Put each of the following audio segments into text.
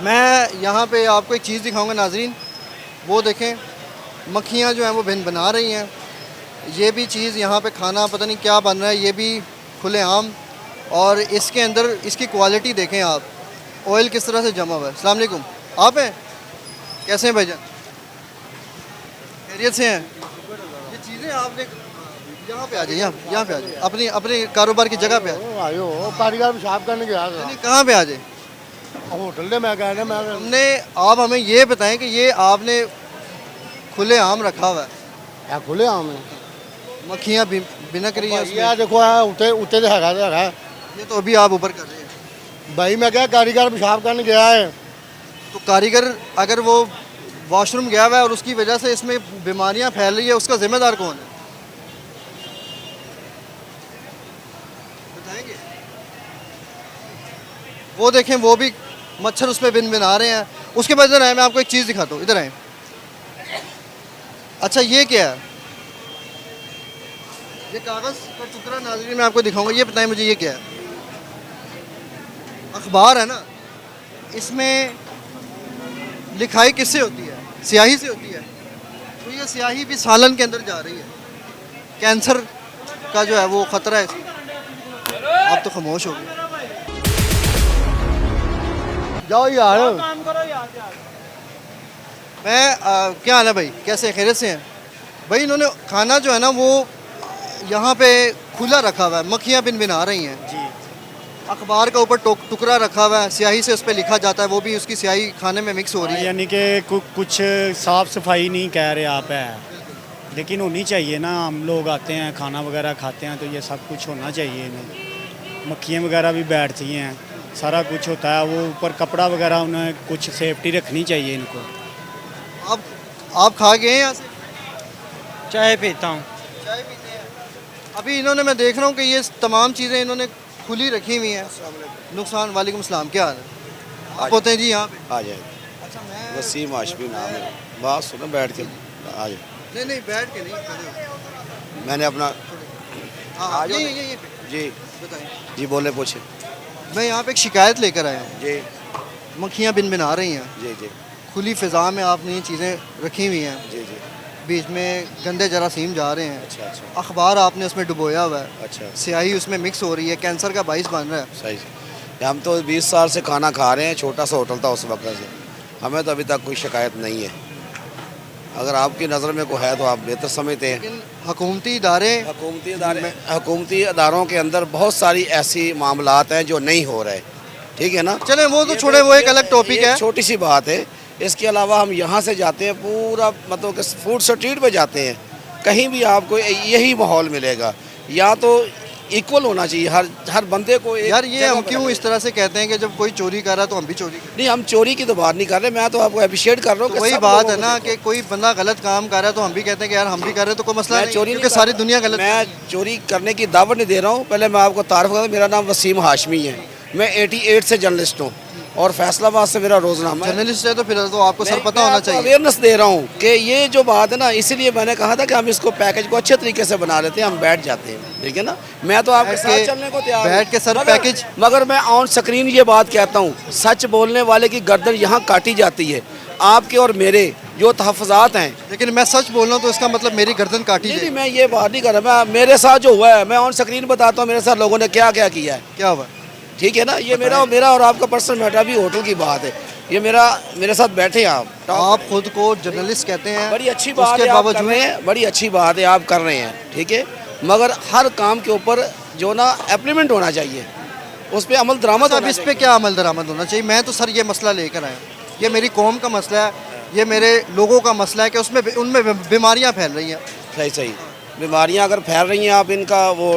मैं यहाँ पे आपको एक चीज़ दिखाऊंगा नाजरीन, वो देखें मक्खियाँ जो हैं वो भिन बना रही हैं। ये भी चीज़ यहाँ पे खाना पता नहीं क्या बन रहा है, ये भी खुलेआम। और इसके अंदर इसकी क्वालिटी देखें आप, ऑयल किस तरह से जमा हुआ है। अस्सलाम वालेकुम, आप हैं? कैसे हैं भाईजान? खैरियत से हैं? ये चीज़ें आपने यहाँ पे आ जाइए, यहाँ पे आ जाइए, अपनी अपने कारोबार की जगह पे आ जाइए। आयो कारीगर पेशाब करने गया था। नहीं, कहाँ पे आ जाए? होटल में मैं कह रहा मैं हमने आप हमें ये बताएं कि ये आपने खुले आम रखा हुआ है, क्या खुले आम है मक्खियाँ बिनक रही हैं उसमें। यार देखो है उते उते है ये तो अभी आप ऊपर कर रहे हैं। भाई मैं क्या कारीगर पेशाब करने गया है। तो कारीगर अगर वो वॉशरूम गया हुआ है और उसकी वजह से इसमें बीमारियां फैल रही है, उसका जिम्मेदार कौन है बताएंगे? वो देखें, वो भी मच्छर उसमें बिन बिना रहे हैं। उसके बाद इधर आए, मैं आपको एक चीज़ दिखाता हूँ, इधर आए। अच्छा ये क्या है? ये कागज़ का टुकड़ा नाज़रीन मैं आपको दिखाऊंगा, ये बताएं मुझे ये क्या है? अखबार है ना, इसमें लिखाई किससे होती है? स्याही से होती है। तो ये स्याही भी सालन के अंदर जा रही है, कैंसर का जो है वो ख़तरा है इसमें। आप तो खामोश हो गए। जाओ यार क्या हाल है भाई, कैसे खैरियत से हैं भाई? इन्होंने खाना जो है ना वो यहाँ पे खुला रखा हुआ है, मक्खियाँ बिन बिना रही हैं जी। अखबार का ऊपर टुकड़ा रखा हुआ है, स्याही से उस पर लिखा जाता है, वो भी उसकी स्याही खाने में मिक्स हो रही है। यानी कि कुछ साफ़ सफाई नहीं कह रहे आप है, लेकिन होनी चाहिए ना। हम लोग आते हैं खाना वगैरह खाते हैं तो ये सब कुछ होना चाहिए इन्हें। मक्खियाँ वगैरह भी बैठती हैं, सारा कुछ होता है। वो ऊपर कपड़ा वगैरह उन्हें कुछ सेफ्टी रखनी चाहिए इनको। आप खा गए हैं यहाँ से? चाय पीता हूँ। चाय पीते हैं? अभी इन्होंने, मैं देख रहा हूँ कि ये तमाम चीज़ें इन्होंने खुली रखी हुई हैं। नुकसान। वालेकुम सलाम, क्या हाल है? आप होते हैं जी यहाँ पे? आ जाए। अच्छा, मैं वसीम आशमी नाम है। बात सुनो बैठ के आ जाए। नहीं नहीं, बैठ के नहीं, खड़े हो। मैंने अपना हाँ, ये जी बताएं। जी बोले पूछे। मैं यहाँ पे एक शिकायत लेकर आया हूँ, जी मक्खियाँ बिन बिना रही हैं। जी जी खुली फ़िज़ा में आपने ये चीज़ें रखी हुई हैं, जी जी। बीच में गंदे जरासीम जा रहे हैं। अच्छा अच्छा अखबार आपने उसमें डुबोया हुआ है, अच्छा, स्याही उसमें मिक्स हो रही है, कैंसर का बाइस बन रहा है। सही से। हम तो 20 साल से खाना खा रहे हैं, छोटा सा होटल था उस वक्त से, हमें तो अभी तक कोई शिकायत नहीं है। अगर आपकी नज़र में कोई है तो आप बेहतर समझते हैं। लेकिन हुकूमती इदारे, हुकूमती अदारों के अंदर बहुत सारी ऐसी मामलात हैं जो नहीं हो रहे, ठीक है ना। चले वो तो छोड़े, वो एक अलग टॉपिक है। छोटी सी बात है। इसके अलावा हम यहाँ से जाते हैं पूरा मतलब कि फूड स्ट्रीट पे जाते हैं, कहीं भी आपको यही माहौल मिलेगा। या तो इक्वल होना चाहिए हर बंदे को। यार ये हम क्यों इस तरह से कहते हैं कि जब कोई चोरी कर रहा है तो हम भी चोरी करें? नहीं, हम चोरी की तो बात नहीं कर रहे, मैं तो आपको अप्रिशिएट कर रहा हूँ। तो वही बात है ना कि कोई बंदा गलत काम कर रहा है तो हम भी कहते हैं कि यार हम भी कर रहे हैं, तो कोई मसला नहीं, चोरी क्योंकि सारी दुनिया गलत। मैं चोरी करने की दावत नहीं दे रहा हूँ। पहले मैं आपको तारीफ करता हूँ, मेरा नाम वसीम हाशमी है, मैं 88 से जर्नलिस्ट हूँ और फैसलाबाद से मेरा रोजनामा है। जर्नलिस्ट है तो फिर तो आपको सर पता होना चाहिए। अवेयरनेस दे रहा हूँ कि ये जो बात है ना, इसीलिए मैंने कहा था कि हम इसको पैकेज को अच्छे तरीके से बना लेते हैं, हम बैठ जाते हैं, ठीक है ना। मैं तो आपके साथ चलने को तैयार हूं। बैठ के सर पैकेज। मगर मैं ऑन स्क्रीन ये बात कहता हूँ, सच बोलने वाले की गर्दन यहाँ काटी जाती है। आपके और मेरे जो तहफ़्फ़ुज़ात हैं, लेकिन मैं सच बोल रहा हूँ तो इसका मतलब मेरी गर्दन काटी नहीं, जाए। मैं ये बात नहीं कर रहा। मैं मेरे साथ जो हुआ है मैं ऑन स्क्रीन बताता हूँ, मेरे साथ लोगों ने क्या क्या किया है। क्या हुआ? ठीक है ना, ये मेरा और आपका पर्सनल मैटर, अभी होटल की बात है। ये मेरे साथ बैठे हैं आप खुद को जर्नलिस्ट कहते हैं, बड़ी अच्छी बात उसके है, आप कर बावजूद रहे हैं, बड़ी अच्छी बात है आप कर रहे हैं, ठीक है। मगर हर काम के ऊपर जो ना एप्लीमेंट होना चाहिए, उस पर अमल दरामद अब इस पे क्या अमल दरामद होना चाहिए? मैं तो सर ये मसला लेकर आया, ये मेरी कौम का मसला है, ये मेरे लोगों का मसला है कि उसमें उनमें बीमारियाँ फैल रही हैं। सही सही बीमारियां अगर फैल रही हैं, आप इनका वो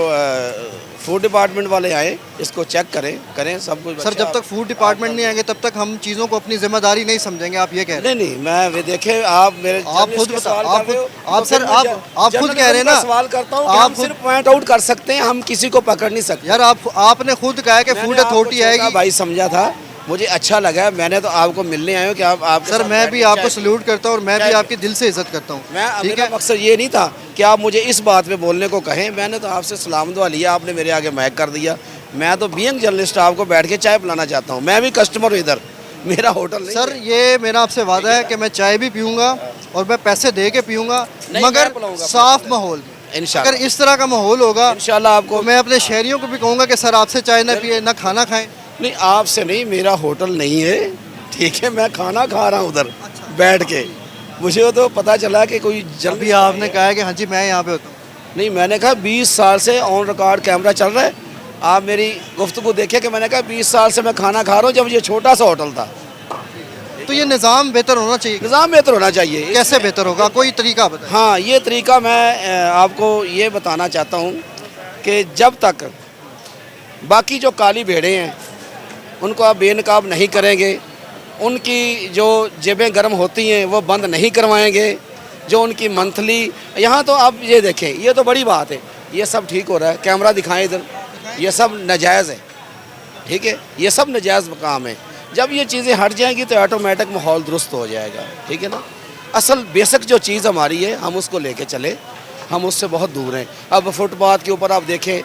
फूड डिपार्टमेंट वाले आए, इसको चेक करें सब कुछ। सर जब तक फूड डिपार्टमेंट नहीं आएंगे तब तक हम चीज़ों को अपनी जिम्मेदारी नहीं समझेंगे, आप ये कह रहे हैं? नहीं, मैं देखे आप मेरे आप खुद आप सर आप खुद कह रहे हैं ना। सवाल करता हूँ, आप हम सिर्फ पॉइंट आउट कर सकते हैं, हम किसी को पकड़ नहीं सकते। यार आपने खुद कहा है कि फूड अथॉरिटी आएगी। भाई समझा था, मुझे अच्छा लगा, मैंने तो आपको मिलने आया हूँ कि आप सर मैं भी आपको सल्यूट करता हूँ और मैं भी आपकी दिल से इज्जत करता हूँ। मेरा मकसद ये नहीं था कि आप मुझे इस बात पे बोलने को कहें, मैंने तो आपसे सलाम दुआ लिया, आपने मेरे आगे मैक कर दिया। मैं तो बीइंग जर्नलिस्ट आपको बैठ के चाय पिलाना चाहता हूँ, मैं भी कस्टमर हूँ इधर, मेरा होटल नहीं सर है। ये मेरा आपसे वादा है कि मैं चाय भी पीऊँगा और मैं पैसे दे के पीऊँगा, नहीं, मगर मैं पिलाऊंगा साफ पैसे। माहौल में। इंशाल्लाह अगर इस तरह का माहौल होगा इंशाल्लाह आपको तो मैं अपने शहरियों को भी कहूँगा कि सर आपसे चाय ना पिए ना खाना खाएं। नहीं, आपसे नहीं, मेरा होटल नहीं है, ठीक है, मैं खाना खा रहा हूँ उधर बैठ के। मुझे तो पता चला कि कोई जल्दी अभी आपने कहा है कि हाँ जी मैं यहाँ पे होता हूँ। नहीं, मैंने कहा 20 साल से ऑन रिकॉर्ड कैमरा चल रहा है, आप मेरी गुफ्तगू देखिए कि मैंने कहा 20 साल से मैं खाना खा रहा हूँ जब ये छोटा सा होटल था। तो ये निज़ाम बेहतर होना चाहिए। निज़ाम बेहतर होना चाहिए। कैसे बेहतर होगा, कोई तरीका बताएं। हाँ, ये तरीका मैं आपको ये बताना चाहता हूँ कि जब तक बाकी जो काली भेड़ें हैं उनको आप बेनकाब नहीं करेंगे, उनकी जो जेबें गर्म होती हैं वो बंद नहीं करवाएंगे, जो उनकी मंथली, यहाँ तो आप ये देखें, ये तो बड़ी बात है, ये सब ठीक हो रहा है, कैमरा दिखाएं इधर, ये सब नाजायज़ है, ठीक है, ये सब नाजायज़ काम है। जब ये चीज़ें हट जाएंगी तो ऑटोमेटिक माहौल दुरुस्त हो जाएगा, ठीक है ना। असल बेसिक जो चीज़ हमारी है हम उसको लेके चले, हम उससे बहुत दूर हैं। अब फुटपाथ के ऊपर आप देखें,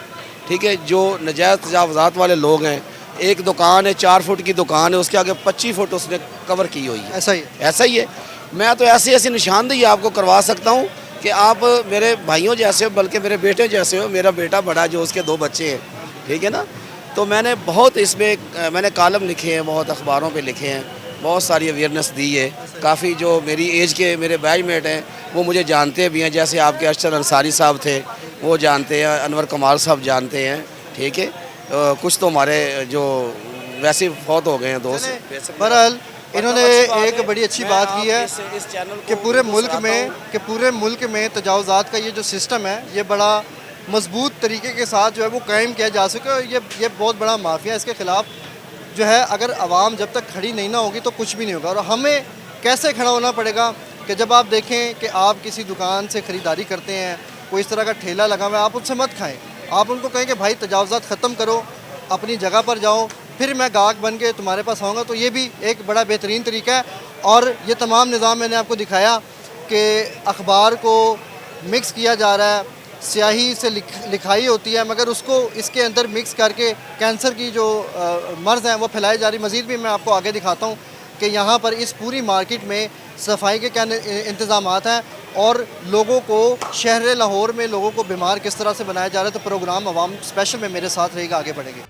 ठीक है, जो नाजायज़ तजावज़ात वाले लोग हैं, एक दुकान है 4 फुट की दुकान है, उसके आगे 25 फुट उसने कवर की हुई है। ऐसा ही ऐसा ही है। मैं तो ऐसी ऐसी निशानदेही आपको करवा सकता हूँ कि आप मेरे भाइयों जैसे हो, बल्कि मेरे बेटे जैसे हो। मेरा बेटा बड़ा जो उसके 2 बच्चे हैं, ठीक है ना। तो मैंने बहुत इसमें मैंने कॉलम लिखे हैं, बहुत अखबारों पे लिखे हैं, बहुत सारी अवेयरनेस दी है। काफ़ी जो मेरी एज के मेरे बैचमेट हैं वो मुझे जानते भी हैं, जैसे आपके अरशद अंसारी साहब थे वो जानते हैं, अनवर कमाल साहब जानते हैं, ठीक है। कुछ तो हमारे जो वैसे फौत हो गए हैं दोस्त। बहरहाल इन्होंने एक बड़ी अच्छी बात की है इस चैनल कि पूरे मुल्क में तजावज़ात का ये जो सिस्टम है ये बड़ा मजबूत तरीके के साथ जो है वो कायम किया जा सके। और ये बहुत बड़ा माफिया, इसके ख़िलाफ़ जो है अगर आवाम जब तक खड़ी नहीं ना होगी तो कुछ भी नहीं होगा। और हमें कैसे खड़ा होना पड़ेगा कि जब आप देखें कि आप किसी दुकान से ख़रीदारी करते हैं, कोई इस तरह का ठेला लगा हुआ है, आप उनसे मत खाएँ, आप उनको कहें कि भाई तजावज़ात ख़त्म करो, अपनी जगह पर जाओ, फिर मैं गाहक बन के तुम्हारे पास आऊँगा। तो ये भी एक बड़ा बेहतरीन तरीका है। और ये तमाम निज़ाम मैंने आपको दिखाया कि अखबार को मिक्स किया जा रहा है, स्याही से लिखाई होती है, मगर उसको इसके अंदर मिक्स करके कैंसर की जो मर्ज़ हैं वो फैलाई जा रही। मज़ीद भी मैं आपको आगे दिखाता हूँ कि यहाँ पर इस पूरी मार्केट में सफाई के क्या इंतज़ामात हैं और लोगों को शहर लाहौर में लोगों को बीमार किस तरह से बनाया जा रहा है। तो प्रोग्राम अवाम स्पेशल में मेरे साथ रहेगा, आगे बढ़ेंगे।